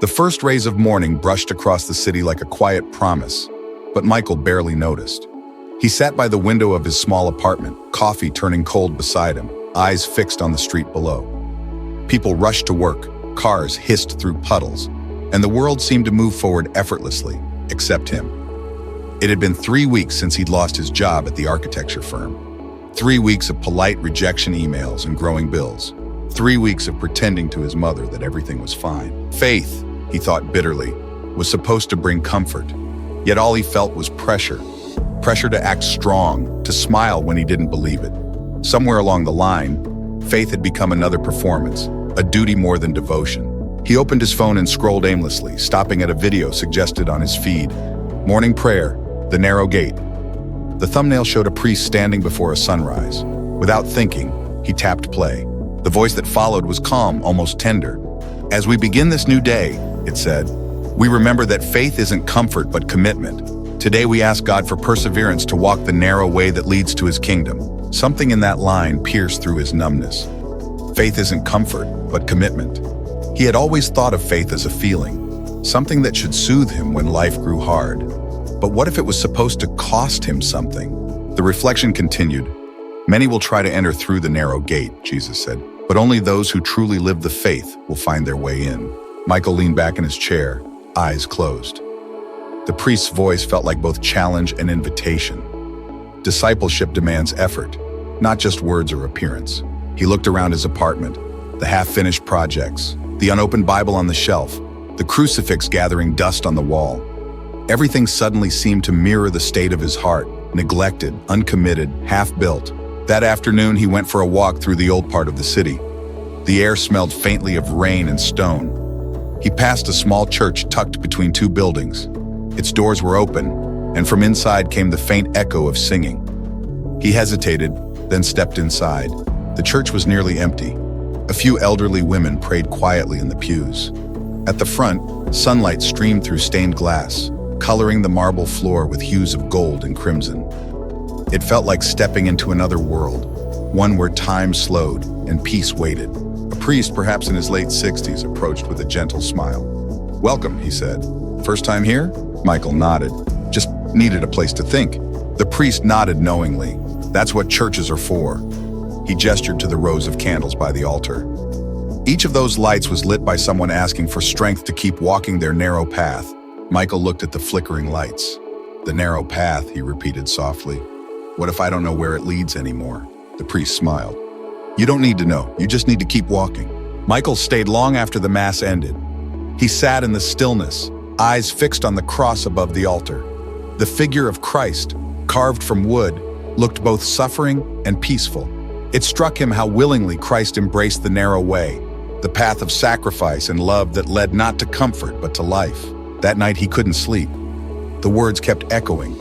The first rays of morning brushed across the city like a quiet promise, but Michael barely noticed. He sat by the window of his small apartment, coffee turning cold beside him, eyes fixed on the street below. People rushed to work, cars hissed through puddles, and the world seemed to move forward effortlessly, except him. It had been 3 weeks since he'd lost his job at the architecture firm. 3 weeks of polite rejection emails and growing bills. 3 weeks of pretending to his mother that everything was fine. Faith, he thought bitterly, was supposed to bring comfort. Yet all he felt was pressure. Pressure to act strong, to smile when he didn't believe it. Somewhere along the line, faith had become another performance, a duty more than devotion. He opened his phone and scrolled aimlessly, stopping at a video suggested on his feed. Morning prayer, the narrow gate. The thumbnail showed a priest standing before a sunrise. Without thinking, he tapped play. The voice that followed was calm, almost tender. As we begin this new day, it said, we remember that faith isn't comfort but commitment. Today we ask God for perseverance to walk the narrow way that leads to his kingdom. Something in that line pierced through his numbness. Faith isn't comfort but commitment. He had always thought of faith as a feeling, something that should soothe him when life grew hard. But what if it was supposed to cost him something? The reflection continued. Many will try to enter through the narrow gate, Jesus said, but only those who truly live the faith will find their way in. Michael leaned back in his chair, eyes closed. The priest's voice felt like both challenge and invitation. Discipleship demands effort, not just words or appearance. He looked around his apartment, the half-finished projects, the unopened Bible on the shelf, the crucifix gathering dust on the wall. Everything suddenly seemed to mirror the state of his heart, neglected, uncommitted, half-built. That afternoon, he went for a walk through the old part of the city. The air smelled faintly of rain and stone. He passed a small church tucked between two buildings. Its doors were open, and from inside came the faint echo of singing. He hesitated, then stepped inside. The church was nearly empty. A few elderly women prayed quietly in the pews. At the front, sunlight streamed through stained glass, coloring the marble floor with hues of gold and crimson. It felt like stepping into another world, one where time slowed and peace waited. A priest, perhaps in his late 60s, approached with a gentle smile. "Welcome," he said. "First time here?" Michael nodded. "Just needed a place to think." The priest nodded knowingly. "That's what churches are for." He gestured to the rows of candles by the altar. Each of those lights was lit by someone asking for strength to keep walking their narrow path. Michael looked at the flickering lights. "The narrow path," he repeated softly. "What if I don't know where it leads anymore?" The priest smiled. "You don't need to know, you just need to keep walking." Michael stayed long after the Mass ended. He sat in the stillness, eyes fixed on the cross above the altar. The figure of Christ, carved from wood, looked both suffering and peaceful. It struck him how willingly Christ embraced the narrow way, the path of sacrifice and love that led not to comfort but to life. That night he couldn't sleep. The words kept echoing.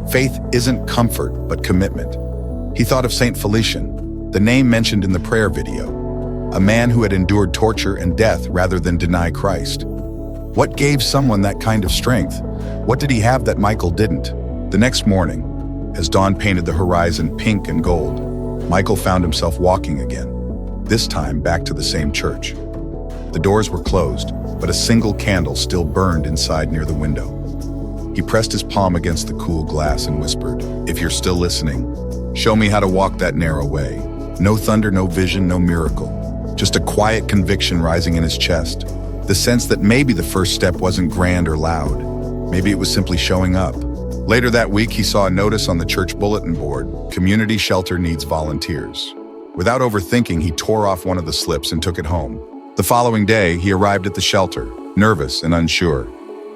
Faith isn't comfort but commitment. He thought of Saint Felician, the name mentioned in the prayer video, a man who had endured torture and death rather than deny Christ. What gave someone that kind of strength? What did he have that Michael didn't? The next morning, as dawn painted the horizon pink and gold, Michael found himself walking again, this time back to the same church. The doors were closed, but a single candle still burned inside near the window. He pressed his palm against the cool glass and whispered, "If you're still listening, show me how to walk that narrow way." No thunder, no vision, no miracle. Just a quiet conviction rising in his chest. The sense that maybe the first step wasn't grand or loud. Maybe it was simply showing up. Later that week, he saw a notice on the church bulletin board, "Community shelter needs volunteers." Without overthinking, he tore off one of the slips and took it home. The following day, he arrived at the shelter, nervous and unsure.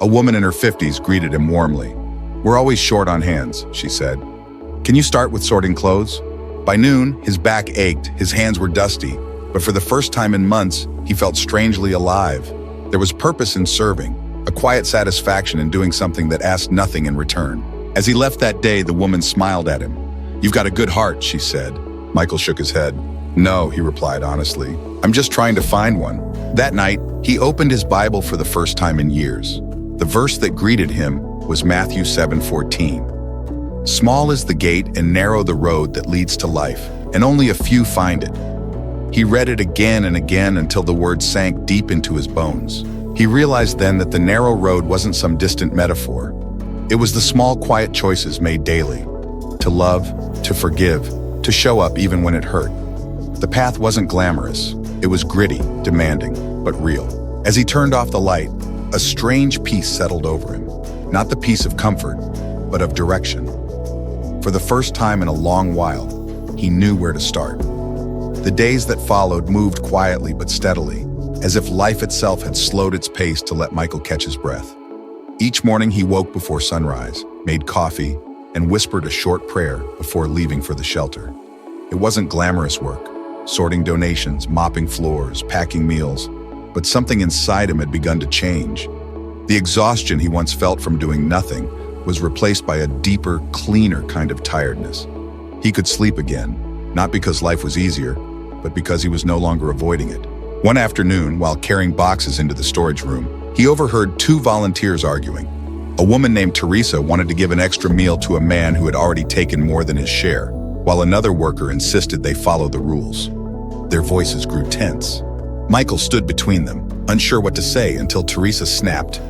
A woman in her 50s greeted him warmly. "We're always short on hands," she said. "Can you start with sorting clothes?" By noon, his back ached, his hands were dusty, but for the first time in months, he felt strangely alive. There was purpose in serving, a quiet satisfaction in doing something that asked nothing in return. As he left that day, the woman smiled at him. "You've got a good heart," she said. Michael shook his head. "No," he replied honestly. "I'm just trying to find one." That night, he opened his Bible for the first time in years. The verse that greeted him was Matthew 7:14. "Small is the gate and narrow the road that leads to life, and only a few find it." He read it again and again until the words sank deep into his bones. He realized then that the narrow road wasn't some distant metaphor. It was the small, quiet choices made daily. To love, to forgive, to show up even when it hurt. The path wasn't glamorous. It was gritty, demanding, but real. As he turned off the light, a strange peace settled over him. Not the peace of comfort, but of direction. For the first time in a long while, he knew where to start. The days that followed moved quietly but steadily, as if life itself had slowed its pace to let Michael catch his breath. Each morning he woke before sunrise, made coffee, and whispered a short prayer before leaving for the shelter. It wasn't glamorous work, sorting donations, mopping floors, packing meals, but something inside him had begun to change. The exhaustion he once felt from doing nothing was replaced by a deeper, cleaner kind of tiredness. He could sleep again, not because life was easier, but because he was no longer avoiding it. One afternoon, while carrying boxes into the storage room, he overheard two volunteers arguing. A woman named Teresa wanted to give an extra meal to a man who had already taken more than his share, while another worker insisted they follow the rules. Their voices grew tense. Michael stood between them, unsure what to say until Teresa snapped.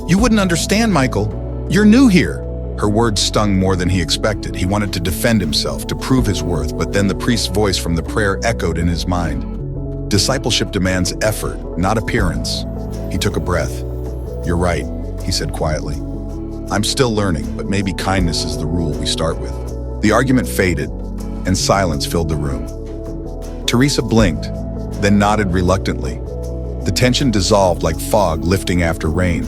"You wouldn't understand, Michael. You're new here." Her words stung more than he expected. He wanted to defend himself, to prove his worth, but then the priest's voice from the prayer echoed in his mind. Discipleship demands effort, not appearance. He took a breath. "You're right," he said quietly. "I'm still learning, but maybe kindness is the rule we start with." The argument faded, and silence filled the room. Teresa blinked, then nodded reluctantly. The tension dissolved like fog lifting after rain.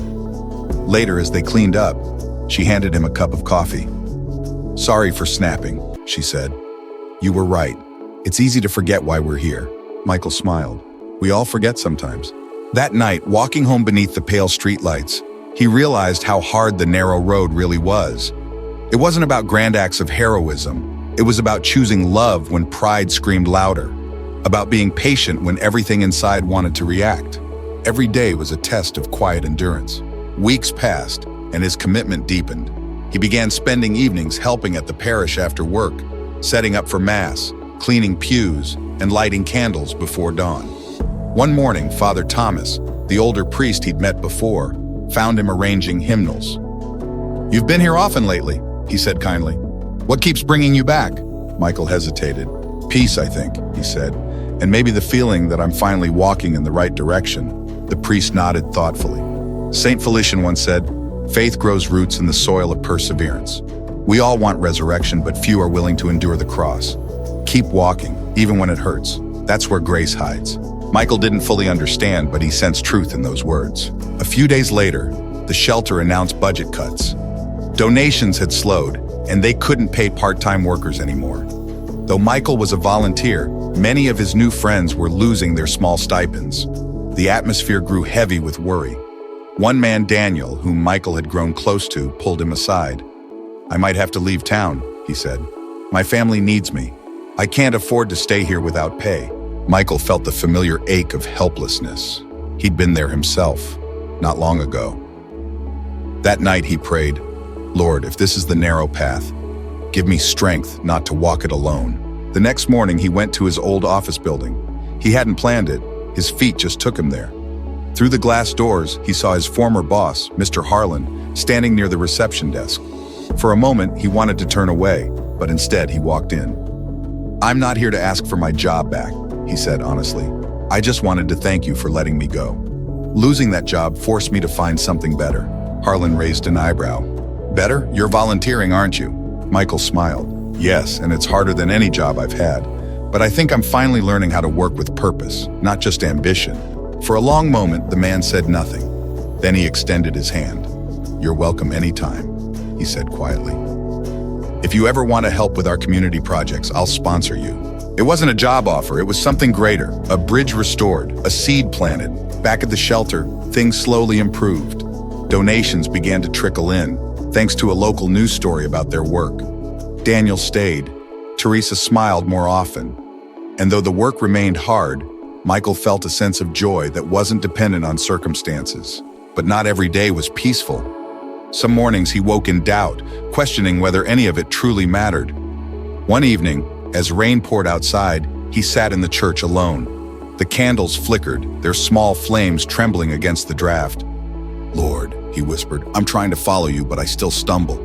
Later, as they cleaned up, she handed him a cup of coffee. "Sorry for snapping," she said. "You were right. It's easy to forget why we're here." Michael smiled. "We all forget sometimes." That night, walking home beneath the pale streetlights, he realized how hard the narrow road really was. It wasn't about grand acts of heroism. It was about choosing love when pride screamed louder, about being patient when everything inside wanted to react. Every day was a test of quiet endurance. Weeks passed, and his commitment deepened. He began spending evenings helping at the parish after work, setting up for Mass, cleaning pews, and lighting candles before dawn. One morning, Father Thomas, the older priest he'd met before, found him arranging hymnals. "You've been here often lately," he said kindly. "What keeps bringing you back?" Michael hesitated. "Peace, I think," he said, "and maybe the feeling that I'm finally walking in the right direction." The priest nodded thoughtfully. Saint Felician once said, "Faith grows roots in the soil of perseverance." We all want resurrection, but few are willing to endure the cross. Keep walking, even when it hurts. That's where grace hides. Michael didn't fully understand, but he sensed truth in those words. A few days later, the shelter announced budget cuts. Donations had slowed, and they couldn't pay part-time workers anymore. Though Michael was a volunteer, many of his new friends were losing their small stipends. The atmosphere grew heavy with worry. One man, Daniel, whom Michael had grown close to, pulled him aside. "I might have to leave town," he said. "My family needs me. I can't afford to stay here without pay." Michael felt the familiar ache of helplessness. He'd been there himself, not long ago. That night he prayed, "Lord, if this is the narrow path, give me strength not to walk it alone." The next morning he went to his old office building. He hadn't planned it. His feet just took him there. Through the glass doors, he saw his former boss, Mr. Harlan, standing near the reception desk. For a moment, he wanted to turn away, but instead he walked in. "I'm not here to ask for my job back," he said honestly. "I just wanted to thank you for letting me go. Losing that job forced me to find something better." Harlan raised an eyebrow. "Better? You're volunteering, aren't you?" Michael smiled. "Yes, and it's harder than any job I've had. But I think I'm finally learning how to work with purpose, not just ambition." For a long moment, the man said nothing. Then he extended his hand. "You're welcome anytime," he said quietly. "If you ever want to help with our community projects, I'll sponsor you." It wasn't a job offer, it was something greater. A bridge restored, a seed planted. Back at the shelter, things slowly improved. Donations began to trickle in, thanks to a local news story about their work. Daniel stayed. Teresa smiled more often. And though the work remained hard, Michael felt a sense of joy that wasn't dependent on circumstances. But not every day was peaceful. Some mornings he woke in doubt, questioning whether any of it truly mattered. One evening, as rain poured outside, he sat in the church alone. The candles flickered, their small flames trembling against the draft. "Lord," he whispered, "I'm trying to follow you, but I still stumble.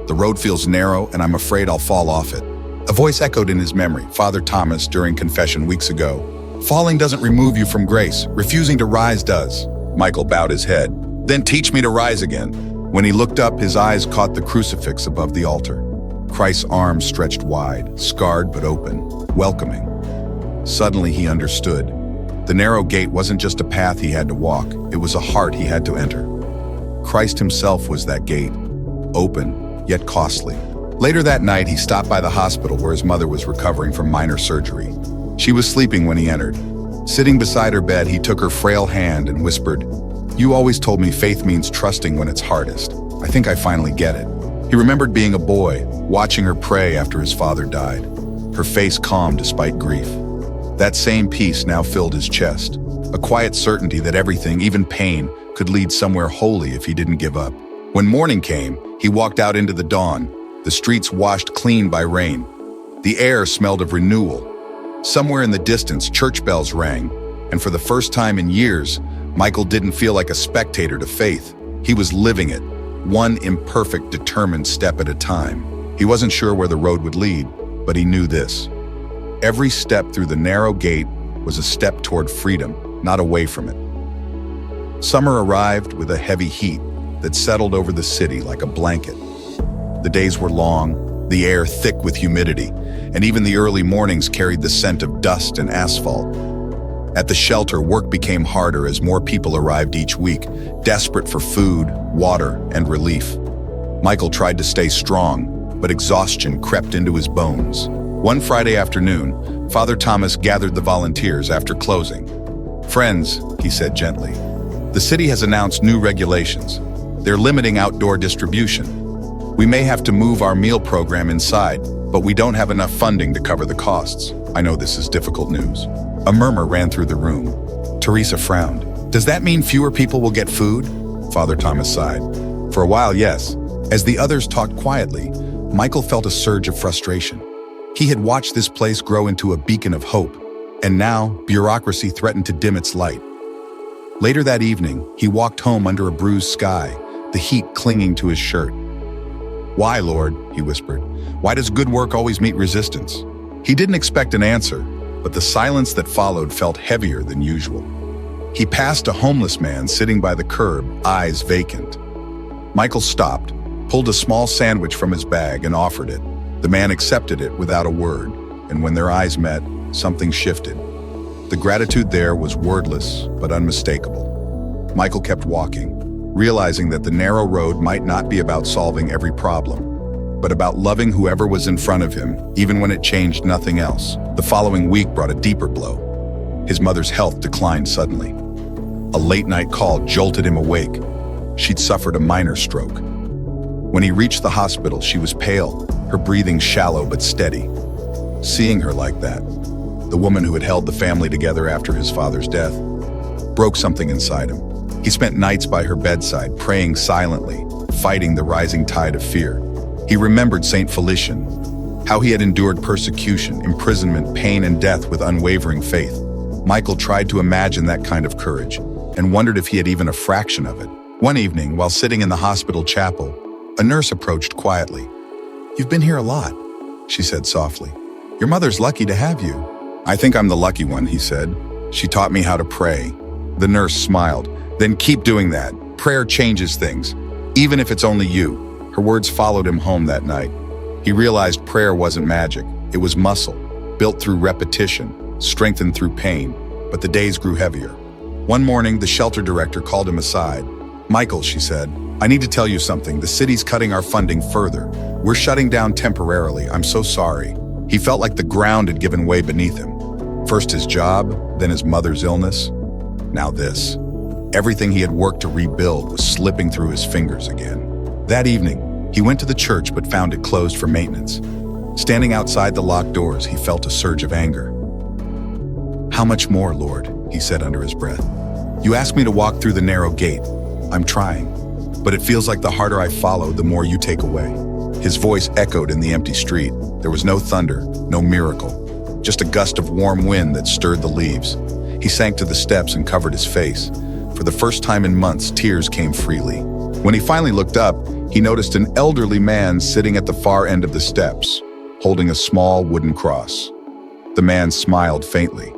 The road feels narrow, and I'm afraid I'll fall off it." A voice echoed in his memory, Father Thomas during confession weeks ago. "Falling doesn't remove you from grace. Refusing to rise does." Michael bowed his head. "Then teach me to rise again." When he looked up, his eyes caught the crucifix above the altar. Christ's arms stretched wide, scarred but open, welcoming. Suddenly he understood. The narrow gate wasn't just a path he had to walk, it was a heart he had to enter. Christ himself was that gate, open, yet costly. Later that night, he stopped by the hospital where his mother was recovering from minor surgery. She was sleeping when he entered. Sitting beside her bed, he took her frail hand and whispered, "You always told me faith means trusting when it's hardest. I think I finally get it." He remembered being a boy, watching her pray after his father died, her face calm despite grief. That same peace now filled his chest, a quiet certainty that everything, even pain, could lead somewhere holy if he didn't give up. When morning came, he walked out into the dawn, the streets washed clean by rain. The air smelled of renewal. Somewhere in the distance, church bells rang, and for the first time in years, Michael didn't feel like a spectator to faith. He was living it, one imperfect, determined step at a time. He wasn't sure where the road would lead, but he knew this. Every step through the narrow gate was a step toward freedom, not away from it. Summer arrived with a heavy heat that settled over the city like a blanket. The days were long, the air thick with humidity, and even the early mornings carried the scent of dust and asphalt. At the shelter, work became harder as more people arrived each week, desperate for food, water, and relief. Michael tried to stay strong, but exhaustion crept into his bones. One Friday afternoon, Father Thomas gathered the volunteers after closing. "Friends," he said gently, "the city has announced new regulations. They're limiting outdoor distribution. We may have to move our meal program inside, but we don't have enough funding to cover the costs. I know this is difficult news." A murmur ran through the room. Teresa frowned. "Does that mean fewer people will get food?" Father Thomas sighed. "For a while, yes." As the others talked quietly, Michael felt a surge of frustration. He had watched this place grow into a beacon of hope, and now bureaucracy threatened to dim its light. Later that evening, he walked home under a bruised sky, the heat clinging to his shirt. "Why, Lord?" he whispered. "Why does good work always meet resistance?" He didn't expect an answer, but the silence that followed felt heavier than usual. He passed a homeless man sitting by the curb, eyes vacant. Michael stopped, pulled a small sandwich from his bag and offered it. The man accepted it without a word, and when their eyes met, something shifted. The gratitude there was wordless but unmistakable. Michael kept walking, realizing that the narrow road might not be about solving every problem, but about loving whoever was in front of him, even when it changed nothing else. The following week brought a deeper blow. His mother's health declined suddenly. A late-night call jolted him awake. She'd suffered a minor stroke. When he reached the hospital, she was pale, her breathing shallow but steady. Seeing her like that, the woman who had held the family together after his father's death, broke something inside him. He spent nights by her bedside, praying silently, fighting the rising tide of fear. He remembered Saint Felician, how he had endured persecution, imprisonment, pain, and death with unwavering faith. Michael tried to imagine that kind of courage, and wondered if he had even a fraction of it. One evening, while sitting in the hospital chapel, a nurse approached quietly. "You've been here a lot," she said softly. "Your mother's lucky to have you." "I think I'm the lucky one," he said. "She taught me how to pray." The nurse smiled. "Then keep doing that. Prayer changes things, even if it's only you." Her words followed him home that night. He realized prayer wasn't magic. It was muscle, built through repetition, strengthened through pain. But the days grew heavier. One morning, the shelter director called him aside. "Michael," she said, "I need to tell you something. The city's cutting our funding further. We're shutting down temporarily. I'm so sorry." He felt like the ground had given way beneath him. First his job, then his mother's illness. Now this. Everything he had worked to rebuild was slipping through his fingers again. That evening, he went to the church but found it closed for maintenance. Standing outside the locked doors, he felt a surge of anger. "How much more, Lord?" he said under his breath. "You asked me to walk through the narrow gate. I'm trying. But it feels like the harder I follow, the more you take away." His voice echoed in the empty street. There was no thunder, no miracle, just a gust of warm wind that stirred the leaves. He sank to the steps and covered his face. For the first time in months, tears came freely. When he finally looked up, he noticed an elderly man sitting at the far end of the steps, holding a small wooden cross. The man smiled faintly.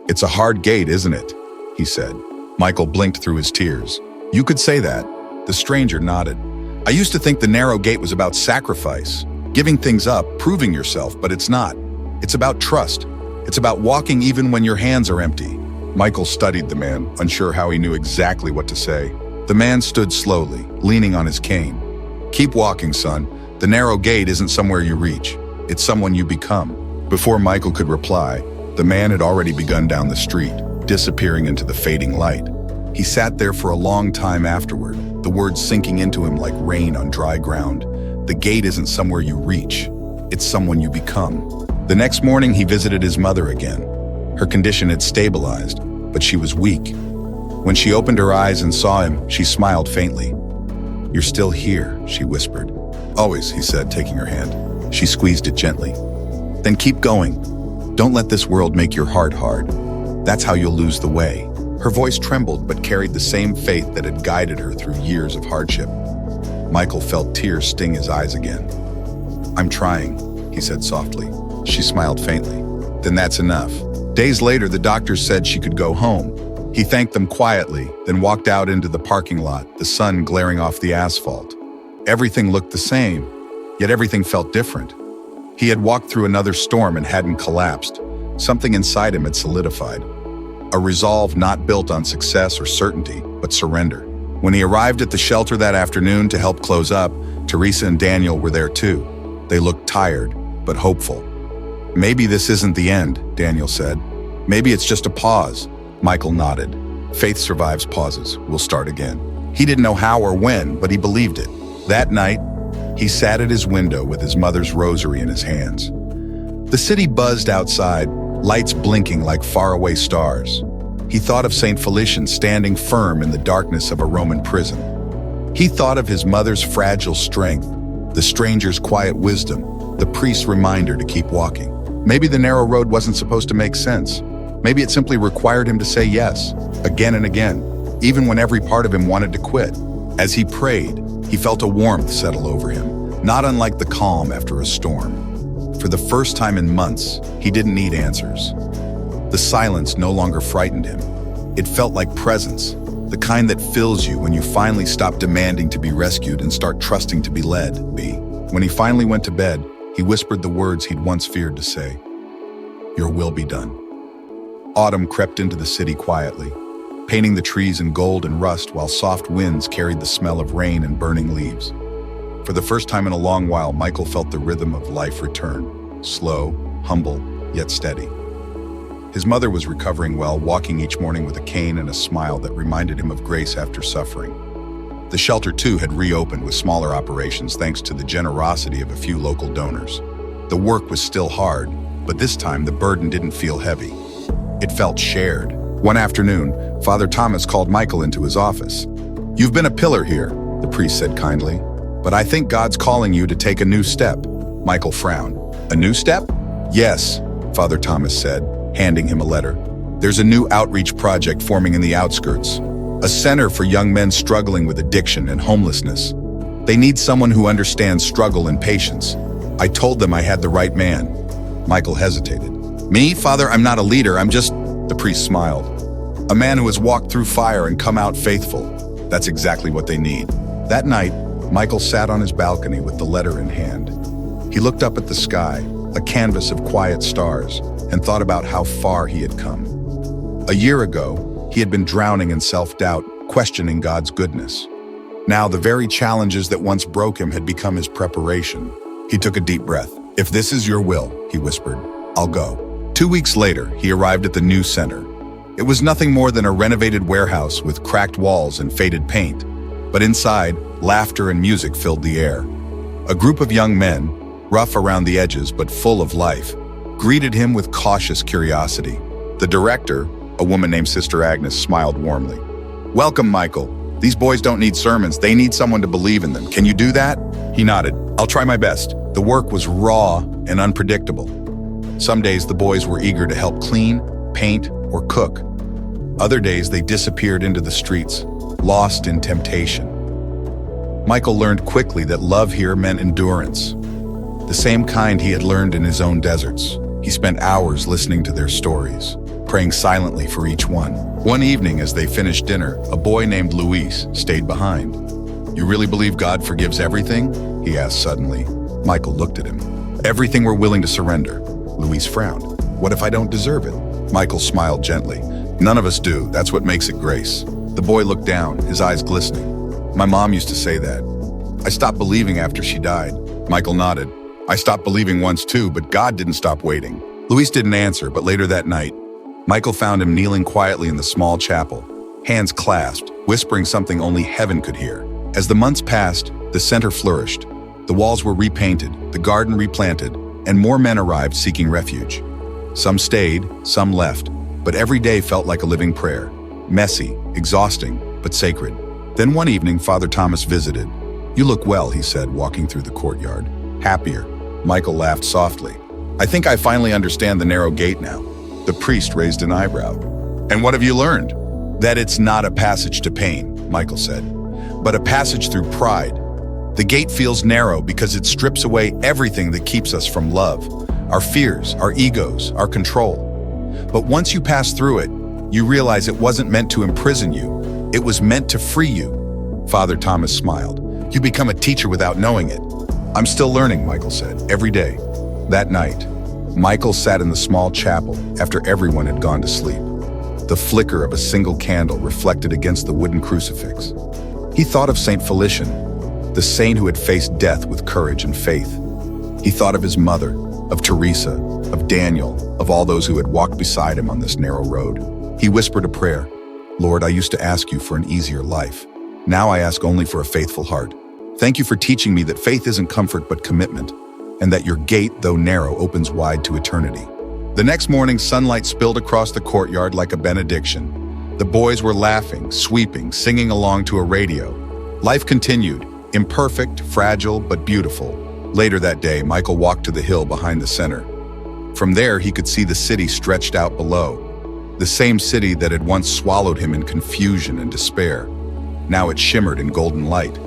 "It's a hard gate, isn't it?" he said. Michael blinked through his tears. "You could say that." The stranger nodded. "I used to think the narrow gate was about sacrifice, giving things up, proving yourself, but it's not. It's about trust. It's about walking even when your hands are empty." Michael studied the man, unsure how he knew exactly what to say. The man stood slowly, leaning on his cane. "Keep walking, son. The narrow gate isn't somewhere you reach. It's someone you become." Before Michael could reply, the man had already begun down the street, disappearing into the fading light. He sat there for a long time afterward, the words sinking into him like rain on dry ground. The gate isn't somewhere you reach. It's someone you become. The next morning, he visited his mother again. Her condition had stabilized, but she was weak. When she opened her eyes and saw him, she smiled faintly. "You're still here," she whispered. "Always," he said, taking her hand. She squeezed it gently. "Then keep going. Don't let this world make your heart hard. That's how you'll lose the way." Her voice trembled but carried the same faith that had guided her through years of hardship. Michael felt tears sting his eyes again. "I'm trying," he said softly. She smiled faintly. "Then that's enough." Days later, the doctors said she could go home. He thanked them quietly, then walked out into the parking lot, the sun glaring off the asphalt. Everything looked the same, yet everything felt different. He had walked through another storm and hadn't collapsed. Something inside him had solidified. A resolve not built on success or certainty, but surrender. When he arrived at the shelter that afternoon to help close up, Teresa and Daniel were there too. They looked tired, but hopeful. "Maybe this isn't the end," Daniel said. "Maybe it's just a pause." Michael nodded. "Faith survives pauses. We'll start again." He didn't know how or when, but he believed it. That night, he sat at his window with his mother's rosary in his hands. The city buzzed outside, lights blinking like faraway stars. He thought of St. Felician standing firm in the darkness of a Roman prison. He thought of his mother's fragile strength, the stranger's quiet wisdom, the priest's reminder to keep walking. Maybe the narrow road wasn't supposed to make sense. Maybe it simply required him to say yes, again and again, even when every part of him wanted to quit. As he prayed, he felt a warmth settle over him, not unlike the calm after a storm. For the first time in months, he didn't need answers. The silence no longer frightened him. It felt like presence, the kind that fills you when you finally stop demanding to be rescued and start trusting to be led. When he finally went to bed, he whispered the words he'd once feared to say, "Your will be done." Autumn crept into the city quietly, painting the trees in gold and rust while soft winds carried the smell of rain and burning leaves. For the first time in a long while, Michael felt the rhythm of life return, slow, humble, yet steady. His mother was recovering well, walking each morning with a cane and a smile that reminded him of grace after suffering. The shelter, too, had reopened with smaller operations thanks to the generosity of a few local donors. The work was still hard, but this time the burden didn't feel heavy. It felt shared. One afternoon, Father Thomas called Michael into his office. "You've been a pillar here," the priest said kindly, "but I think God's calling you to take a new step." Michael frowned. "A new step?" "Yes," Father Thomas said, handing him a letter. "There's a new outreach project forming in the outskirts. A center for young men struggling with addiction and homelessness. They need someone who understands struggle and patience. I told them I had the right man." Michael hesitated. "Me, Father, I'm not a leader, I'm just..." The priest smiled. "A man who has walked through fire and come out faithful. That's exactly what they need." That night, Michael sat on his balcony with the letter in hand. He looked up at the sky, a canvas of quiet stars, and thought about how far he had come. A year ago, he had been drowning in self-doubt, questioning God's goodness. Now, the very challenges that once broke him had become his preparation. He took a deep breath. "If this is your will," he whispered, "I'll go." 2 weeks later, he arrived at the new center. It was nothing more than a renovated warehouse with cracked walls and faded paint. But inside, laughter and music filled the air. A group of young men, rough around the edges but full of life, greeted him with cautious curiosity. The director, a woman named Sister Agnes, smiled warmly. "Welcome, Michael. These boys don't need sermons, they need someone to believe in them. Can you do that?" He nodded. "I'll try my best." The work was raw and unpredictable. Some days the boys were eager to help clean, paint, or cook. Other days they disappeared into the streets, lost in temptation. Michael learned quickly that love here meant endurance, the same kind he had learned in his own deserts. He spent hours listening to their stories, praying silently for each one. One evening, as they finished dinner, a boy named Luis stayed behind. "You really believe God forgives everything?" he asked suddenly. Michael looked at him. "Everything we're willing to surrender." Luis frowned. "What if I don't deserve it?" Michael smiled gently. "None of us do. That's what makes it grace." The boy looked down, his eyes glistening. "My mom used to say that. I stopped believing after she died." Michael nodded. "I stopped believing once too, but God didn't stop waiting." Luis didn't answer, but later that night, Michael found him kneeling quietly in the small chapel, hands clasped, whispering something only heaven could hear. As the months passed, the center flourished. The walls were repainted, the garden replanted, and more men arrived seeking refuge. Some stayed, some left, but every day felt like a living prayer. Messy, exhausting, but sacred. Then one evening, Father Thomas visited. "You look well," he said, walking through the courtyard. "Happier." Michael laughed softly. "I think I finally understand the narrow gate now." The priest raised an eyebrow. "And what have you learned?" "That it's not a passage to pain," Michael said, "but a passage through pride. The gate feels narrow because it strips away everything that keeps us from love, our fears, our egos, our control. But once you pass through it, you realize it wasn't meant to imprison you. It was meant to free you." Father Thomas smiled. "You become a teacher without knowing it." "I'm still learning," Michael said, "every day." That night, Michael sat in the small chapel after everyone had gone to sleep. The flicker of a single candle reflected against the wooden crucifix. He thought of Saint Felician, the saint who had faced death with courage and faith. He thought of his mother, of Teresa, of Daniel, of all those who had walked beside him on this narrow road. He whispered a prayer. "Lord, I used to ask you for an easier life. Now I ask only for a faithful heart. Thank you for teaching me that faith isn't comfort but commitment, and that your gate, though narrow, opens wide to eternity." The next morning, sunlight spilled across the courtyard like a benediction. The boys were laughing, sweeping, singing along to a radio. Life continued, imperfect, fragile, but beautiful. Later that day, Michael walked to the hill behind the center. From there, he could see the city stretched out below. The same city that had once swallowed him in confusion and despair. Now it shimmered in golden light.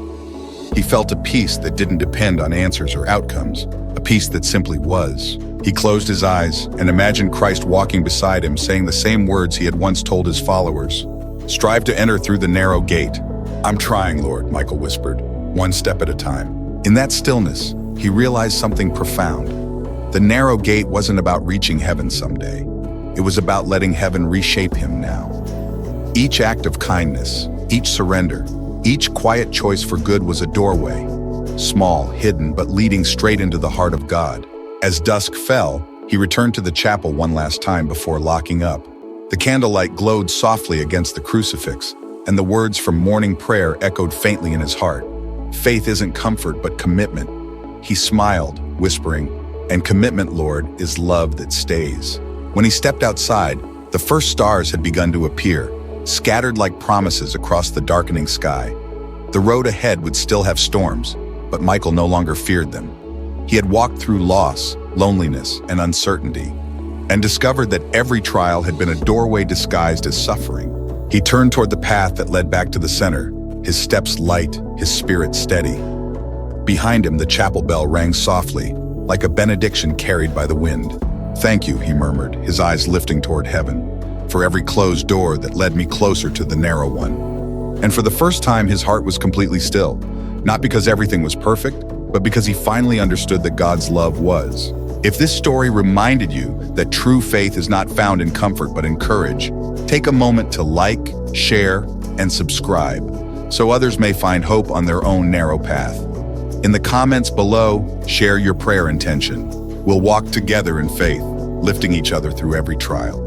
He felt a peace that didn't depend on answers or outcomes, a peace that simply was. He closed his eyes and imagined Christ walking beside him, saying the same words he had once told his followers. "Strive to enter through the narrow gate." "I'm trying, Lord," Michael whispered, one step at a time. In that stillness, he realized something profound. The narrow gate wasn't about reaching heaven someday. It was about letting heaven reshape him now. Each act of kindness, each surrender, each quiet choice for good was a doorway, small, hidden, but leading straight into the heart of God. As dusk fell, he returned to the chapel one last time before locking up. The candlelight glowed softly against the crucifix, and the words from morning prayer echoed faintly in his heart. "Faith isn't comfort, but commitment." He smiled, whispering, "And commitment, Lord, is love that stays." When he stepped outside, the first stars had begun to appear, scattered like promises across the darkening sky. The road ahead would still have storms, but Michael no longer feared them. He had walked through loss, loneliness, and uncertainty, and discovered that every trial had been a doorway disguised as suffering. He turned toward the path that led back to the center, his steps light, his spirit steady. Behind him, the chapel bell rang softly, like a benediction carried by the wind. "Thank you," he murmured, his eyes lifting toward heaven, "for every closed door that led me closer to the narrow one." And for the first time, his heart was completely still, not because everything was perfect, but because he finally understood that God's love was. If this story reminded you that true faith is not found in comfort but in courage, take a moment to like, share, and subscribe, so others may find hope on their own narrow path. In the comments below, share your prayer intention. We'll walk together in faith, lifting each other through every trial.